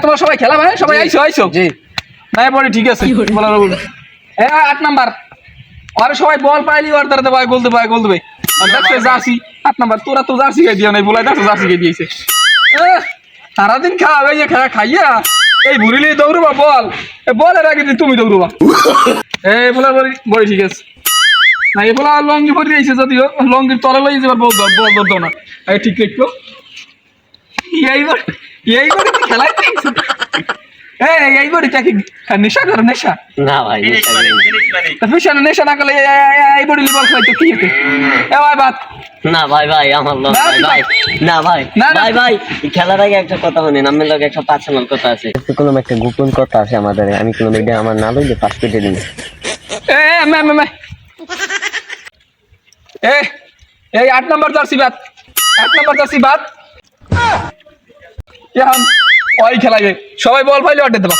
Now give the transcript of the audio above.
তোমার সবাই খেলা ভাই সবাই আইছো আইছো জি নাই বলে ঠিক আছে বলার বল 8 নাম্বার আর সবাই বল পাইলি আর তারতে ভাই গোল দেবে আর দেখছে জার্সি 8 নাম্বার তোরা তো জার্সি গাই দিও নাই বলাই দেখো জার্সি গাই দিয়েছে সারাদিন খাওয়া খাইয়া এই ভুরিলি দৌড়বা বলের আগে তুমি দৌড়বা বলার বড়ি ঠিক আছে না এ বলা লঙ্গি ভরি দিয়েছে যদিও লঙ্গির তলে লই যাবার বল দাও না ঠিক রাখো এইবার খেলাই এইবারই তাকে নেশা করে নেশা না ভাই নেশা না করলে এই বড়ি বল খাইতো কি হতো ভাই বাদ না ভাই ভাই আমার লস ভাই ভাই না ভাই ভাই ভাই খেলার আগে একটা কথা শুনেন আমার লগে একটা পার্সোনাল কথা আছে কোনো একটা গোপন কথা আছে আমাদের আমি কোনো এটা আমার না লইলে পাস কেটে দিন এই 8 নাম্বার জার্সি বাদ এখন ওই খেলাইবে সবাই বল পাইলে অর্ডার দেবা